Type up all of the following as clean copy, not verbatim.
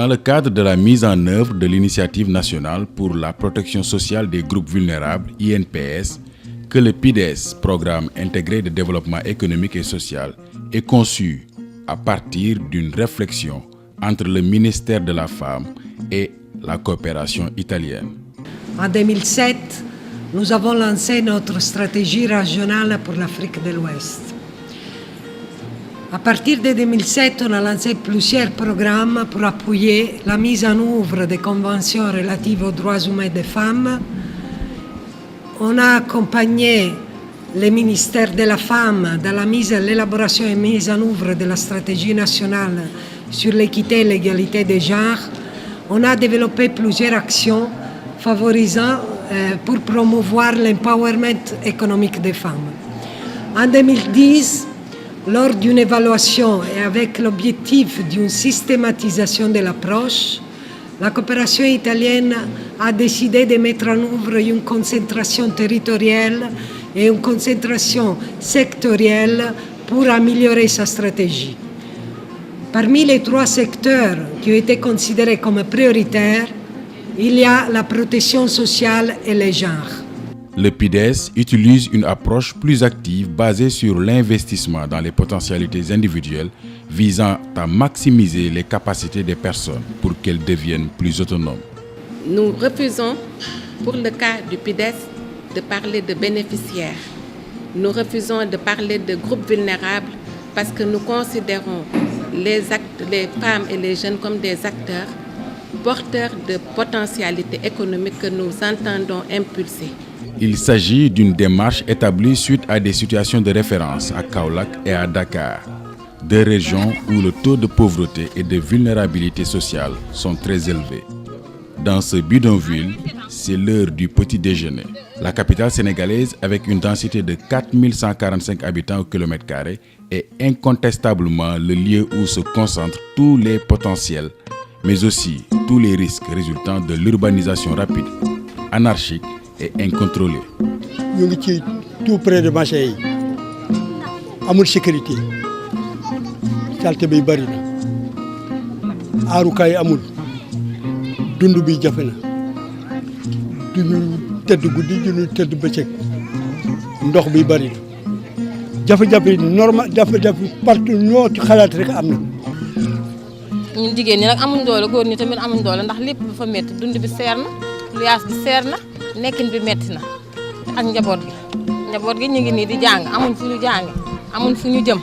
Dans le cadre de la mise en œuvre de l'Initiative nationale pour la protection sociale des groupes vulnérables, INPS, que le PIDES, Programme intégré de développement économique et social, est conçu à partir d'une réflexion entre le ministère de la Femme et la coopération italienne. En 2007, nous avons lancé notre stratégie régionale pour l'Afrique de l'Ouest. À partir de 2007, on a lancé plusieurs programmes pour appuyer la mise en œuvre des conventions relatives aux droits humains des femmes. On a accompagné le ministère de la Femme dans l'élaboration et mise en œuvre de la stratégie nationale sur l'équité et l'égalité des genres. On a développé plusieurs actions favorisant pour promouvoir l'empowerment économique des femmes. En 2010, lors d'une évaluation et avec l'objectif d'une systématisation de l'approche, la coopération italienne a décidé de mettre en œuvre une concentration territoriale et une concentration sectorielle pour améliorer sa stratégie. Parmi les 3 secteurs qui ont été considérés comme prioritaires, il y a la protection sociale et les genres. Le PIDES utilise une approche plus active basée sur l'investissement dans les potentialités individuelles visant à maximiser les capacités des personnes pour qu'elles deviennent plus autonomes. Nous refusons, pour le cas du PIDES, de parler de bénéficiaires. Nous refusons de parler de groupes vulnérables parce que nous considérons les femmes et les jeunes comme des acteurs porteurs de potentialités économiques que nous entendons impulser. Il s'agit d'une démarche établie suite à des situations de référence à Kaolack et à Dakar, 2 régions où le taux de pauvreté et de vulnérabilité sociale sont très élevés. Dans ce bidonville, c'est l'heure du petit déjeuner. La capitale sénégalaise, avec une densité de 4145 habitants au kilomètre carré, est incontestablement le lieu où se concentrent tous les potentiels, mais aussi tous les risques résultant de l'urbanisation rapide, anarchique et incontrôlée. Nous sommes tout près de marché yi amul sécurité salte bi bari na aarukaay amul dund bi jafe na duñu tëdd guddi duñu tëdd bëccëg ndox bi bari na jafe-jafe normal jafe-jafe partout ñoo ci xalaat rek am na. ñun jigéen ñi nag amuñ doole góor ñi tamit amuñ doole ndax lépp dafa métti dund bi seer na luyaas bi seer na nekkin bi métti na ak njaboot gi ñu ngi nii di jàng amuñ fu ñu jànge amuñ fu ñu jëm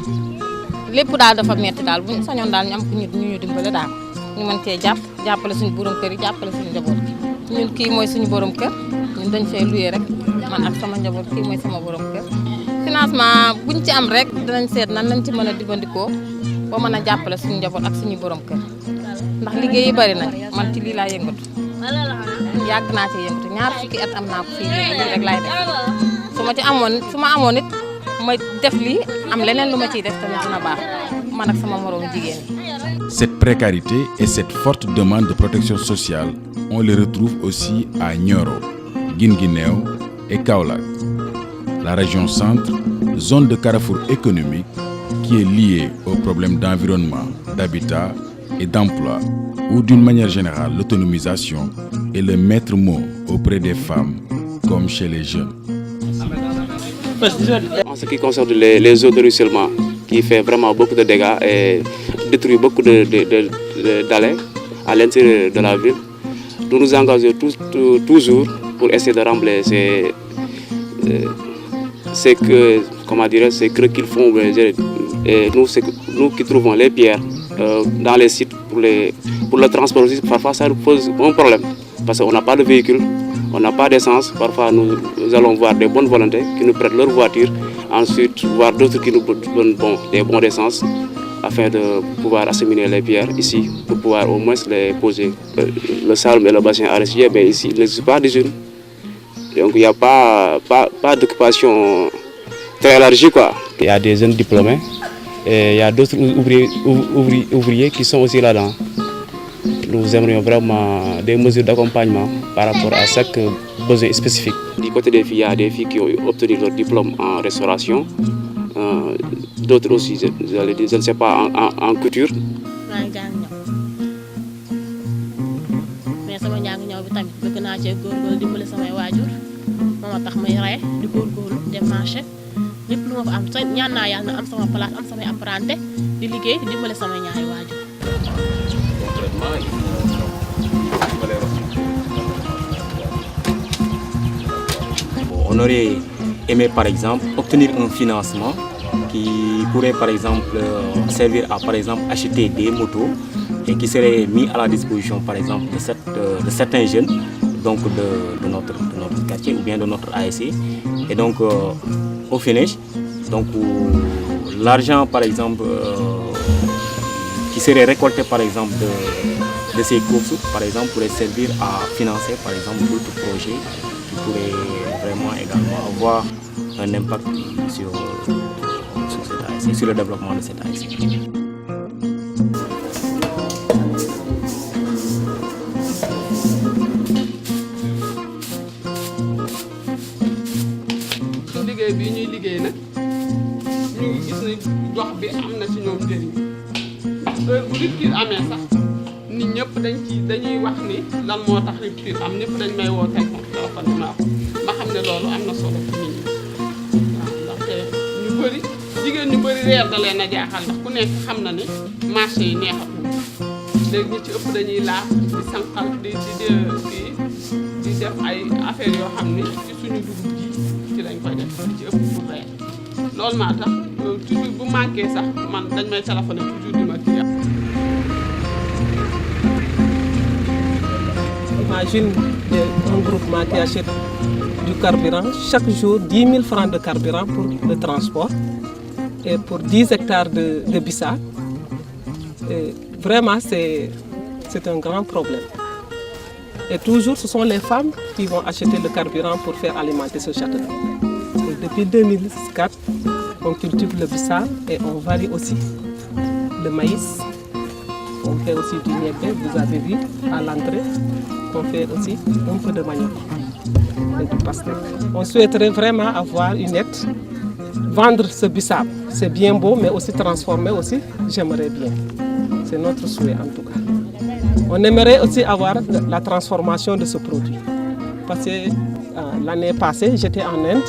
lépp daal dafa métti daal buñ sañoon daal ñu am ñu dimbale daal ñu mën cee jàppale suñu borom kër yi jàppale suñu njaboot gi ñun kii mooy suñu borom kër ñun dañ fay luyee rek man ak sama njaboot kii mooy sama borom kër financement buñ ci am rek dinañ seet nan lañ ci mën a dimbandikoo ba mën a jàppale suñu njaboot ak suñu borom kër ndax liggéey yi bari nañ man ci lii laa yëngatu yàgg naa ci yëngatu 2 fukki at am naa ko fii lii rek laay def su ma amoon it ma def lii am leneen lu ma ciy def tamit dina baax man ak sama moroom jigéen ñi. Cette précarité et cette forte demande de protection sociale, on les retrouve aussi à Nioro, Guinguinéo et Kaolack. La région centre, zone de carrefour économique qui est liée aux problèmes d'environnement, d'habitat et d'emploi, où d'une manière générale l'autonomisation est le maître mot auprès des femmes comme chez les jeunes. En ce qui concerne les eaux de ruissellement, qui fait vraiment beaucoup de dégâts et détruit beaucoup d'allées à l'intérieur de la ville, nous nous engageons toujours pour essayer de rembler ces creux qu'ils font. Et nous qui trouvons les pierres dans les sites pour le transport aussi, parfois ça nous pose un problème parce qu'on n'a pas de véhicule, on n'a pas d'essence. Parfois nous allons voir des bonnes volontés qui nous prêtent leur voiture, ensuite voir d'autres qui nous donnent des bons d'essence afin de pouvoir acheminer les pierres ici pour pouvoir au moins les poser. Le Salm et le bassin arachidier, mais ici il n'existe pas d'usine, donc il n'y a pas d'occupation très élargie quoi. Il y a des jeunes diplômés et il y a d'autres ouvriers qui sont aussi là-dedans. Nous aimerions vraiment des mesures d'accompagnement par rapport à chaque besoin spécifique. Du côté des filles, il y a des filles qui ont obtenu leur diplôme en restauration, d'autres aussi, je ne sais pas, en couture. njàng ñaw bi tamit bëgg naa cee góorgóorlu dimbali samay waajur moo ma tax may rey di góorgóorlu dem marché lépp lu ma fa am ñaan naa yàlla na am sama place am samay apprenti di liggéey dimbali samay ñaari waajur. On aurait aimé par exemple obtenir un financement qui pourrait par exemple servir à par exemple acheter des motos et qui serait mis à la disposition par exemple de certains jeunes donc de notre quartier ou bien de notre ASC. Et donc au finish, donc l'argent par exemple qui serait récolté par exemple de ces courses par exemple pourrait servir à financer par exemple d'autres projets qui pourraient vraiment également avoir un impact sur cette ASC, sur le développement de cette ASC. liggéey bi ñuy liggéey nag ñu ngi gis ne gox bi am na ci ñoom njëriñ heure bu rupture amee sax nit ñëpp dañuy wax ni lan moo tax rupture am ñëpp dañ may woo téléphone ma xam ne loolu am na solo ci nit ñi waaw ndaxte ñu bëri jigéen ñu bëri reer da leen a jaaxal ndax ku nekk xam na ne marché yi neexatul léegi ñi ci ëpp dañuy laaj di sànqal di def ay affaires yoo xam ne ci suñu dugub ji ci lañ koy def li ci ëpp pour reer loolu maa tax toujours bu manqué sax man dañ may téléphoné toujours di ma kii. Imagine un groupement qui achète du carburant, chaque jour 10 000 francs de carburant pour le transport et pour 10 hectares de bissap. Et vraiment, c'est un grand problème. Et toujours, ce sont les femmes qui vont acheter le carburant pour faire alimenter ce château. Et depuis 2004, on cultive le bissap et on varie aussi le maïs. On fait aussi du niébé, vous avez vu à l'entrée. On fait aussi un peu de manioc et du pastèque. On souhaiterait vraiment avoir une aide, vendre ce bissap. C'est bien beau, mais aussi transformer aussi, j'aimerais bien. C'est notre souhait en tout cas. On aimerait aussi avoir la transformation de ce produit. Parce que l'année passée, j'étais en Inde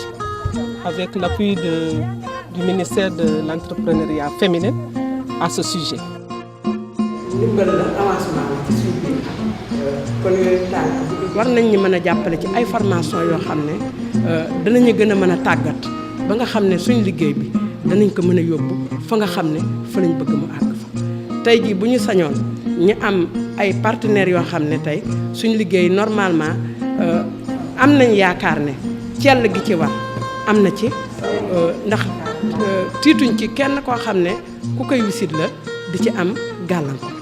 avec l'appui du ministère de l'entrepreneuriat féminin à ce sujet. kon yooyu tànk war nañ ñu mën a jàppale ci ay formation yoo xam ne danañu gën a mën a tàggat ba nga xam ne suñ liggéey bi danañ ko mën a yóbbu fa nga xam ne fa lañ bëgg mu àgg fa tey jii bu ñu sañoon ñu am ay partenaires yoo xam ne tey suñ liggéey normalement am nañ yaakaar ne cell gi ci war am na ci ndax tiituñ ci kenn koo xam ne ku koy wisit la di ci am gàllankoor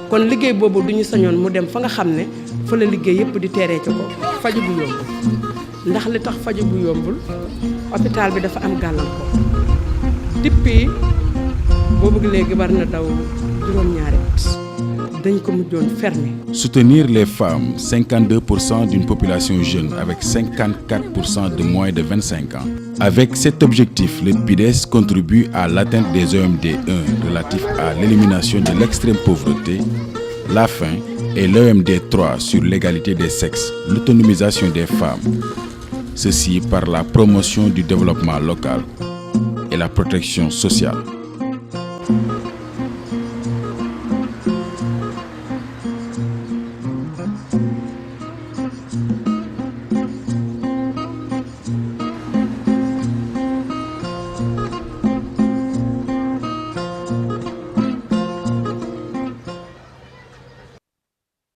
kon liggéey boobu du ñu sañoon mu dem fa nga xam ne fa la liggéey yëpp di teeree ci ko faju bu yombul ndax li tax faju bu yombul hôpital bi dafa am gàllankoor depuis boobu léegi war na daw juróom-ñaari at dañ ko mujjoon fermé. Soutenir les femmes, 52% d'une population jeune avec 54% de moins de 25 ans. Avec cet objectif, le PIDES contribue à l'atteinte des OMD 1 relatifs à l'élimination de l'extrême pauvreté, la faim, et l'OMD 3 sur l'égalité des sexes, l'autonomisation des femmes. Ceci par la promotion du développement local et la protection sociale.